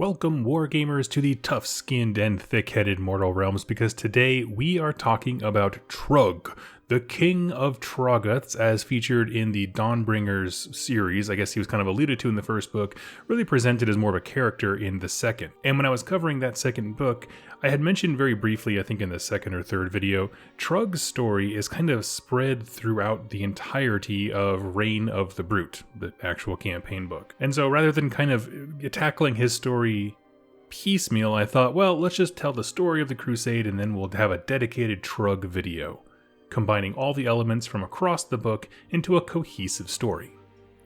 Welcome, Wargamers, to the tough-skinned and thick-headed mortal realms, because today we are talking about Trugg, the King of Troggoths, as featured in the Dawnbringers series. I guess he was kind of alluded to in the first book, really presented as more of a character in the second. And when I was covering that second book, I had mentioned very briefly, I think in the second or third video, Trugg's story is kind of spread throughout the entirety of Reign of the Brute, the actual campaign book. And so rather than kind of tackling his story piecemeal, I thought, well, let's just tell the story of the Crusade and then we'll have a dedicated Trugg video, combining all the elements from across the book into a cohesive story.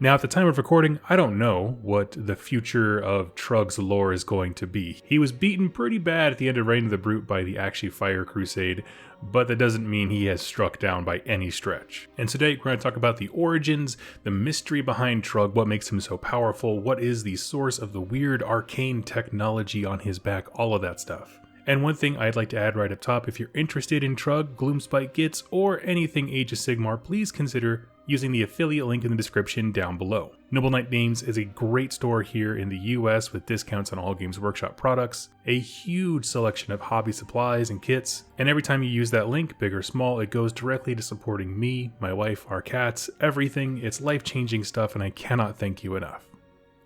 Now, at the time of recording, I don't know what the future of Trugg's lore is going to be. He was beaten pretty bad at the end of Reign of the Brute by the Actually Fire Crusade, but that doesn't mean he has struck down by any stretch. And today, we're going to talk about the origins, the mystery behind Trugg, what makes him so powerful, what is the source of the weird arcane technology on his back, all of that stuff. And one thing I'd like to add right up top, if you're interested in Trugg, Gloomspite Gitz, or anything Age of Sigmar, please consider using the affiliate link in the description down below. Noble Knight Games is a great store here in the US with discounts on all Games Workshop products, a huge selection of hobby supplies and kits, and every time you use that link, big or small, it goes directly to supporting me, my wife, our cats, everything. It's life-changing stuff and I cannot thank you enough.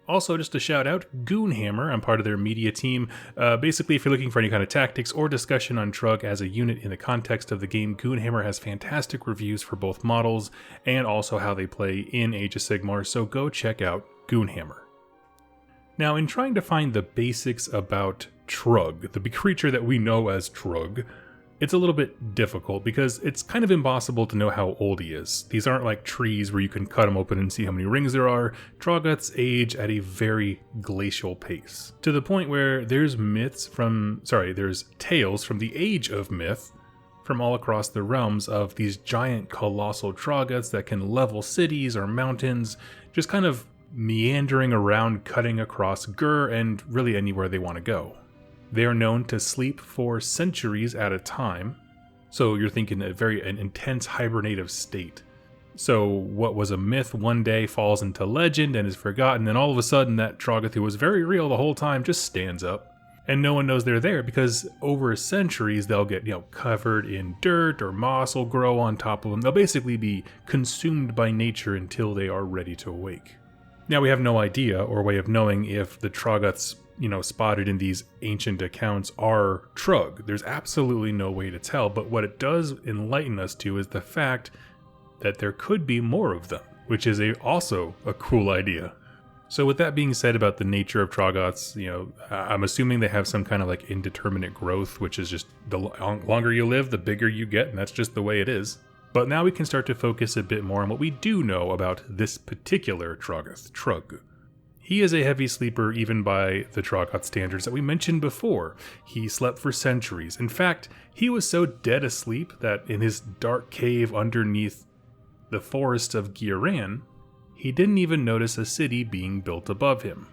Also, just a shout out, Goonhammer, I'm part of their media team. Basically, if you're looking for any kind of tactics or discussion on Trugg as a unit in the context of the game, Goonhammer has fantastic reviews for both models and also how they play in Age of Sigmar, so go check out Goonhammer. Now, in trying to find the basics about Trugg, the creature that we know as Trugg, it's a little bit difficult because it's kind of impossible to know how old he is. These aren't like trees where you can cut them open and see how many rings there are. Troggoths age at a very glacial pace, to the point where there's there's tales from the age of myth from all across the realms of these giant colossal Troggoths that can level cities or mountains, just kind of meandering around, cutting across Gur and really anywhere they want to go. They are known to sleep for centuries at a time, so you're thinking an intense hibernative state. So what was a myth one day falls into legend and is forgotten, and all of a sudden that Troggoth who was very real the whole time just stands up. And no one knows they're there because over centuries they'll get covered in dirt or moss will grow on top of them. They'll basically be consumed by nature until they are ready to awake. Now we have no idea or way of knowing if the Troggoths spotted in these ancient accounts are Trugg. There's absolutely no way to tell, but what it does enlighten us to is the fact that there could be more of them, which is also a cool idea. So with that being said about the nature of Troggoths, I'm assuming they have some kind of indeterminate growth, which is just the longer you live, the bigger you get, and that's just the way it is. But now we can start to focus a bit more on what we do know about this particular Troggoth, Trugg. He is a heavy sleeper even by the Troggoth standards that we mentioned before. He slept for centuries. In fact, he was so dead asleep that in his dark cave underneath the forests of Ghyran, he didn't even notice a city being built above him.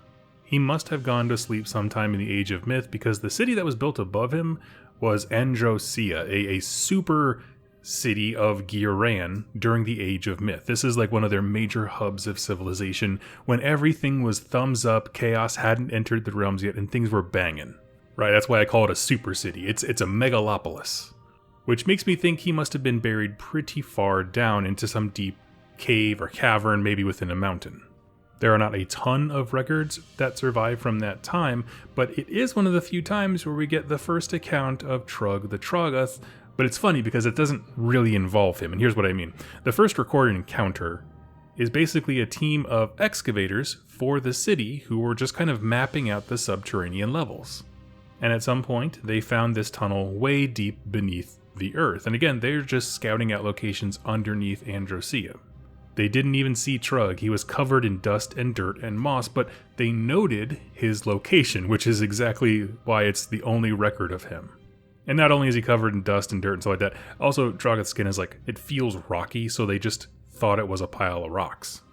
He must have gone to sleep sometime in the Age of Myth because the city that was built above him was Androsia, a super city of Ghyran during the Age of Myth. This is one of their major hubs of civilization when everything was thumbs up, chaos hadn't entered the realms yet, and things were banging. Right, that's why I call it a super city. It's a megalopolis. Which makes me think he must have been buried pretty far down into some deep cave or cavern, maybe within a mountain. There are not a ton of records that survive from that time, but it is one of the few times where we get the first account of Trugg the Troggoth. But it's funny because it doesn't really involve him, and here's what I mean. The first recorded encounter is basically a team of excavators for the city who were just kind of mapping out the subterranean levels. And at some point, they found this tunnel way deep beneath the earth. And again, they're just scouting out locations underneath Androsia. They didn't even see Trugg. He was covered in dust and dirt and moss, but they noted his location, which is exactly why it's the only record of him. And not only is he covered in dust and dirt and stuff like that, also Troggoth's skin is it feels rocky, so they just thought it was a pile of rocks.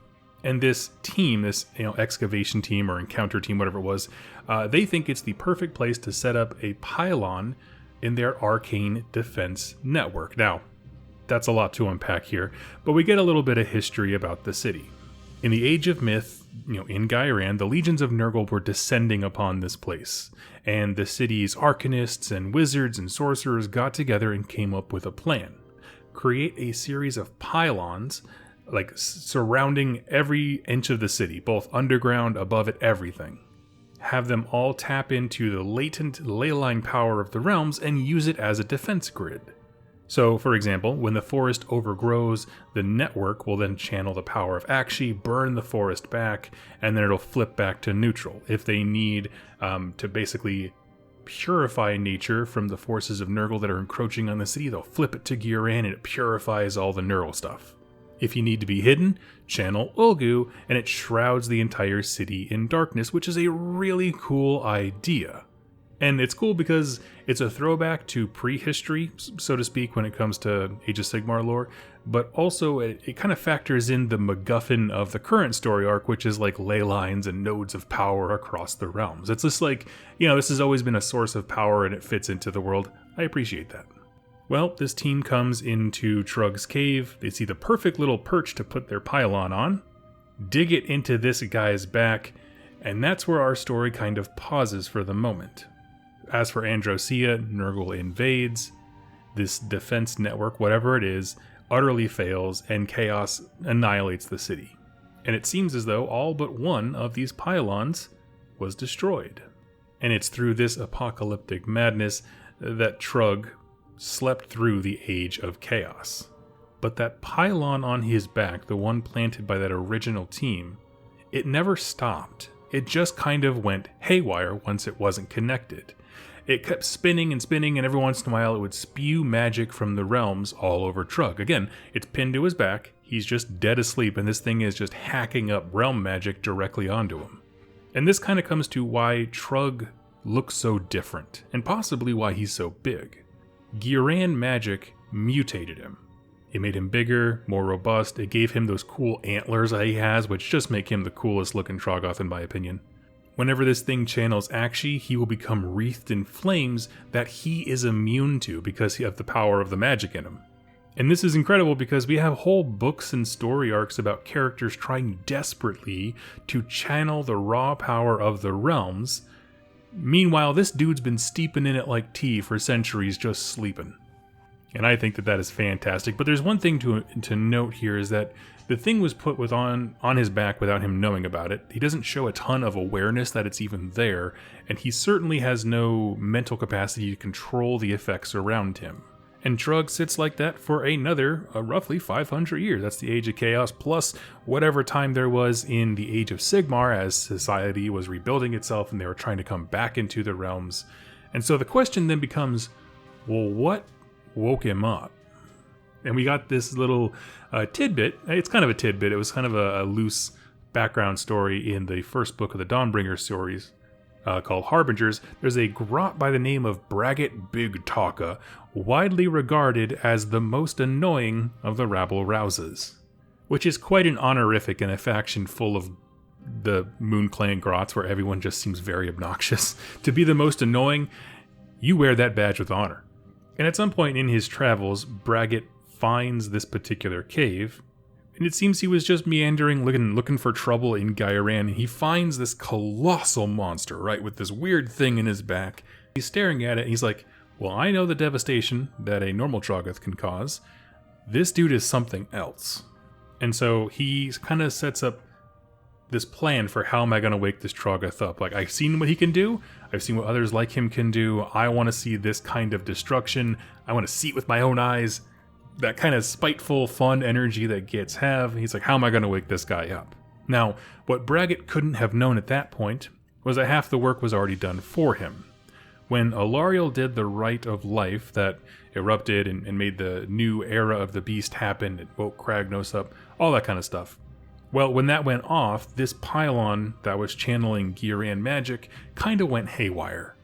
And this team, this excavation team or encounter team, whatever it was, they think it's the perfect place to set up a pylon in their arcane defense network. Now, that's a lot to unpack here, but we get a little bit of history about the city. In the Age of Myth, in Ghyran, the legions of Nurgle were descending upon this place, and the city's arcanists and wizards and sorcerers got together and came up with a plan. Create a series of pylons, like surrounding every inch of the city, both underground, above it, everything. Have them all tap into the latent ley line power of the realms and use it as a defense grid. So, for example, when the forest overgrows, the network will then channel the power of Akshi, burn the forest back, and then it'll flip back to neutral. If they need to basically purify nature from the forces of Nurgle that are encroaching on the city, they'll flip it to Ghyran and it purifies all the Nurgle stuff. If you need to be hidden, channel Ulgu, and it shrouds the entire city in darkness, which is a really cool idea. And it's cool because it's a throwback to prehistory, so to speak, when it comes to Age of Sigmar lore, but also it kind of factors in the MacGuffin of the current story arc, which is like ley lines and nodes of power across the realms. It's just like, this has always been a source of power and it fits into the world. I appreciate that. Well, this team comes into Trugg's cave. They see the perfect little perch to put their pylon on, dig it into this guy's back, and that's where our story kind of pauses for the moment. As for Androsia, Nurgle invades. This defense network, whatever it is, utterly fails, and chaos annihilates the city. And it seems as though all but one of these pylons was destroyed. And it's through this apocalyptic madness that Trugg slept through the age of chaos. But that pylon on his back, the one planted by that original team, it never stopped. It just kind of went haywire once it wasn't connected. It kept spinning and spinning, and every once in a while it would spew magic from the realms all over Trugg. Again, it's pinned to his back, he's just dead asleep, and this thing is just hacking up realm magic directly onto him. And this kind of comes to why Trugg looks so different, and possibly why he's so big. Ghyran magic mutated him. It made him bigger, more robust, it gave him those cool antlers that he has, which just make him the coolest looking Troggoth in my opinion. Whenever this thing channels Akshi, he will become wreathed in flames that he is immune to because of the power of the magic in him. And this is incredible because we have whole books and story arcs about characters trying desperately to channel the raw power of the realms. Meanwhile, this dude's been steeping in it like tea for centuries just sleeping. And I think that is fantastic. But there's one thing to note here is that the thing was put on his back without him knowing about it. He doesn't show a ton of awareness that it's even there, and he certainly has no mental capacity to control the effects around him. And Trugg sits like that for another roughly 500 years. That's the Age of Chaos, plus whatever time there was in the Age of Sigmar as society was rebuilding itself and they were trying to come back into the realms. And so the question then becomes, well, what woke him up? And we got this little tidbit. It's kind of a tidbit. It was kind of a loose background story in the first book of the Dawnbringer stories called Harbingers. There's a grot by the name of Braggett Big Talka, widely regarded as the most annoying of the rabble rouses, which is quite an honorific in a faction full of the Moon Clan grots where everyone just seems very obnoxious. To be the most annoying, you wear that badge with honor. And at some point in his travels, Braggett finds this particular cave, and it seems he was just meandering, looking for trouble in Ghyran, and he finds this colossal monster, right, with this weird thing in his back. He's staring at it, and he's like, well, I know the devastation that a normal Troggoth can cause. This dude is something else. And so he kind of sets up this plan for how am I going to wake this Troggoth up. Like, I've seen what he can do. I've seen what others like him can do. I want to see this kind of destruction. I want to see it with my own eyes. That kind of spiteful, fun energy that Gitz have. He's like, how am I going to wake this guy up? Now, what Braggett couldn't have known at that point was that half the work was already done for him. When Alariel did the Rite of Life that erupted and made the new era of the beast happen, it woke Kragnos up, all that kind of stuff. Well, when that went off, this pylon that was channeling Ghyran magic kind of went haywire.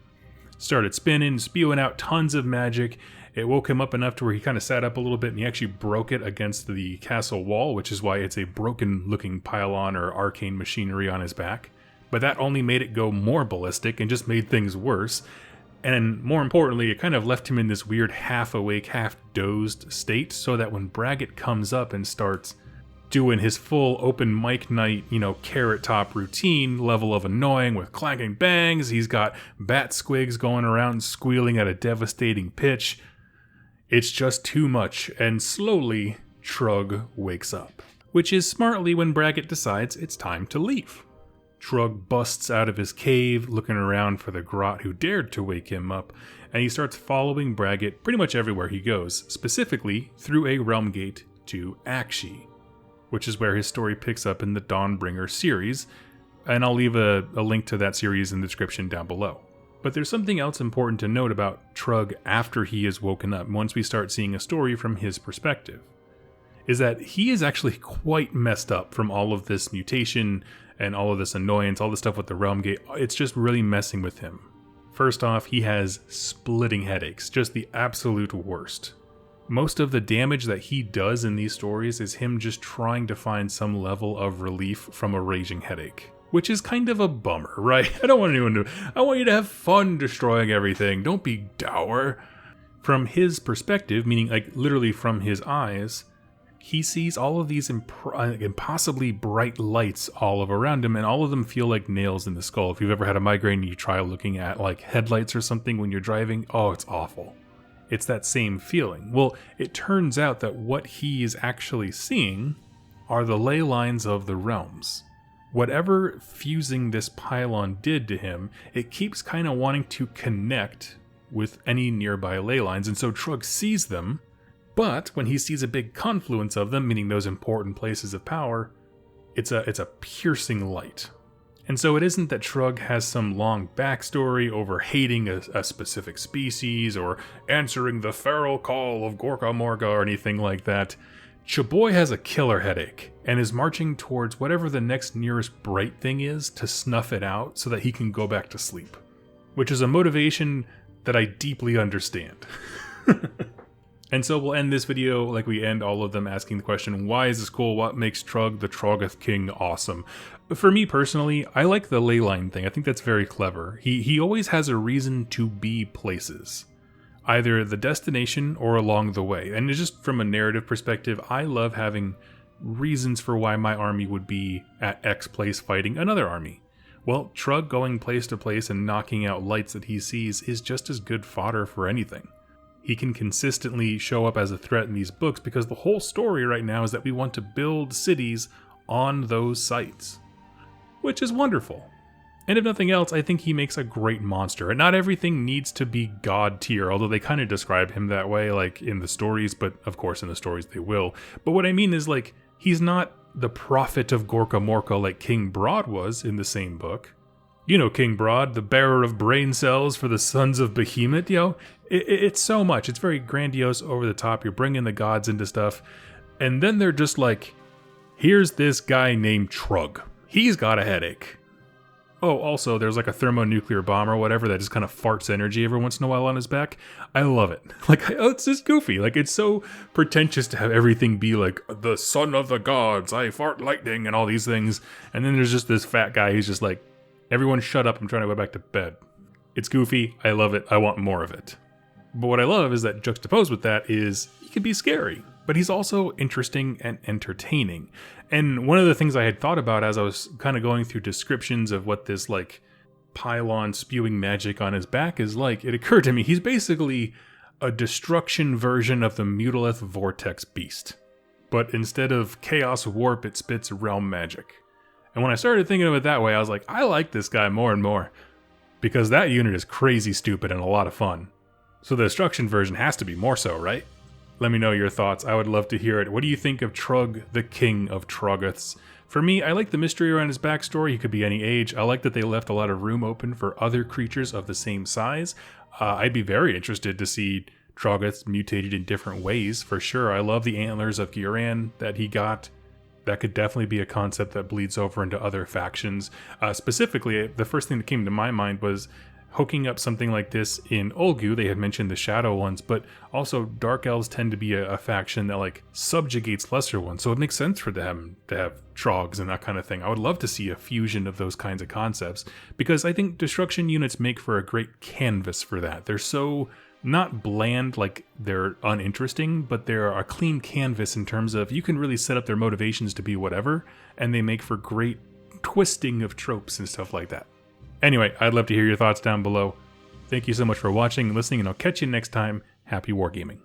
Started spinning, spewing out tons of magic. It woke him up enough to where he kind of sat up a little bit and he actually broke it against the castle wall, which is why it's a broken-looking pylon or arcane machinery on his back. But that only made it go more ballistic and just made things worse. And more importantly, it kind of left him in this weird half-awake, half-dozed state so that when Braggett comes up and starts doing his full open mic night, carrot top routine level of annoying with clanging bangs. He's got bat squigs going around squealing at a devastating pitch. It's just too much, and slowly Trugg wakes up, which is smartly when Braggot decides it's time to leave. Trugg busts out of his cave, looking around for the grot who dared to wake him up, and he starts following Braggot pretty much everywhere he goes, specifically through a realm gate to Akshi, which is where his story picks up in the Dawnbringer series, and I'll leave a link to that series in the description down below. But there's something else important to note about Trugg after he is woken up, once we start seeing a story from his perspective, is that he is actually quite messed up from all of this mutation and all of this annoyance, all the stuff with the realm gate. It's just really messing with him. First off, he has splitting headaches, just the absolute worst. Most of the damage that he does in these stories is him just trying to find some level of relief from a raging headache, which is kind of a bummer, right? I want you to have fun destroying everything. Don't be dour. From his perspective, meaning like literally from his eyes, he sees all of these impossibly bright lights all around him, and all of them feel like nails in the skull. If you've ever had a migraine and you try looking at like headlights or something when you're driving, oh, it's awful. It's that same feeling. Well, it turns out that what he is actually seeing are the ley lines of the realms. Whatever fusing this pylon did to him, it keeps kind of wanting to connect with any nearby ley lines, and so Trugg sees them, but when he sees a big confluence of them, meaning those important places of power, it's a piercing light. And so it isn't that Trugg has some long backstory over hating a specific species or answering the feral call of Gorka Morga or anything like that. Chaboy has a killer headache and is marching towards whatever the next nearest bright thing is to snuff it out so that he can go back to sleep, which is a motivation that I deeply understand. And so we'll end this video like we end all of them, asking the question, why is this cool? What makes Trugg the Troggoth King awesome? For me personally, I like the ley line thing. I think that's very clever. He always has a reason to be places, either the destination or along the way. And it's just from a narrative perspective, I love having reasons for why my army would be at X place fighting another army. Well, Trugg going place to place and knocking out lights that he sees is just as good fodder for anything. He can consistently show up as a threat in these books because the whole story right now is that we want to build cities on those sites, which is wonderful. And if nothing else, I think he makes a great monster. And not everything needs to be god tier, although they kind of describe him that way, like in the stories, but of course in the stories they will. But what I mean is, like, he's not the prophet of Gorka Morka like King Broad was in the same book. You know King Broad, the bearer of brain cells for the sons of Behemoth, It's so much. It's very grandiose, over the top. You're bringing the gods into stuff. And then they're just like, here's this guy named Trugg. He's got a headache. Oh, also, there's like a thermonuclear bomb or whatever that just kind of farts energy every once in a while on his back. I love it. It's just goofy. Like, it's so pretentious to have everything be like, the son of the gods, I fart lightning, and all these things. And then there's just this fat guy who's just like, everyone shut up, I'm trying to go back to bed. It's goofy. I love it. I want more of it. But what I love is that juxtaposed with that is he can be scary, but he's also interesting and entertaining. And one of the things I had thought about as I was kind of going through descriptions of what this like pylon spewing magic on his back is like, it occurred to me he's basically a destruction version of the Mutalith Vortex Beast. But instead of chaos warp, it spits realm magic. And when I started thinking of it that way, I was like, I like this guy more and more, because that unit is crazy stupid and a lot of fun. So the destruction version has to be more so, right? Let me know your thoughts. I would love to hear it. What do you think of Trugg, the King of Troggoths? For me, I like the mystery around his backstory. He could be any age. I like that they left a lot of room open for other creatures of the same size. I'd be very interested to see Troggoths mutated in different ways, for sure. I love the antlers of Ghiran that he got. That could definitely be a concept that bleeds over into other factions. Specifically, the first thing that came to my mind was hooking up something like this in Olgu. They had mentioned the Shadow ones, but also Dark Elves tend to be a faction that like subjugates lesser ones, so it makes sense for them to have Troggs and that kind of thing. I would love to see a fusion of those kinds of concepts, because I think destruction units make for a great canvas for that. They're so not bland, like they're uninteresting, but they're a clean canvas in terms of you can really set up their motivations to be whatever, and they make for great twisting of tropes and stuff like that. Anyway, I'd love to hear your thoughts down below. Thank you so much for watching and listening, and I'll catch you next time. Happy wargaming.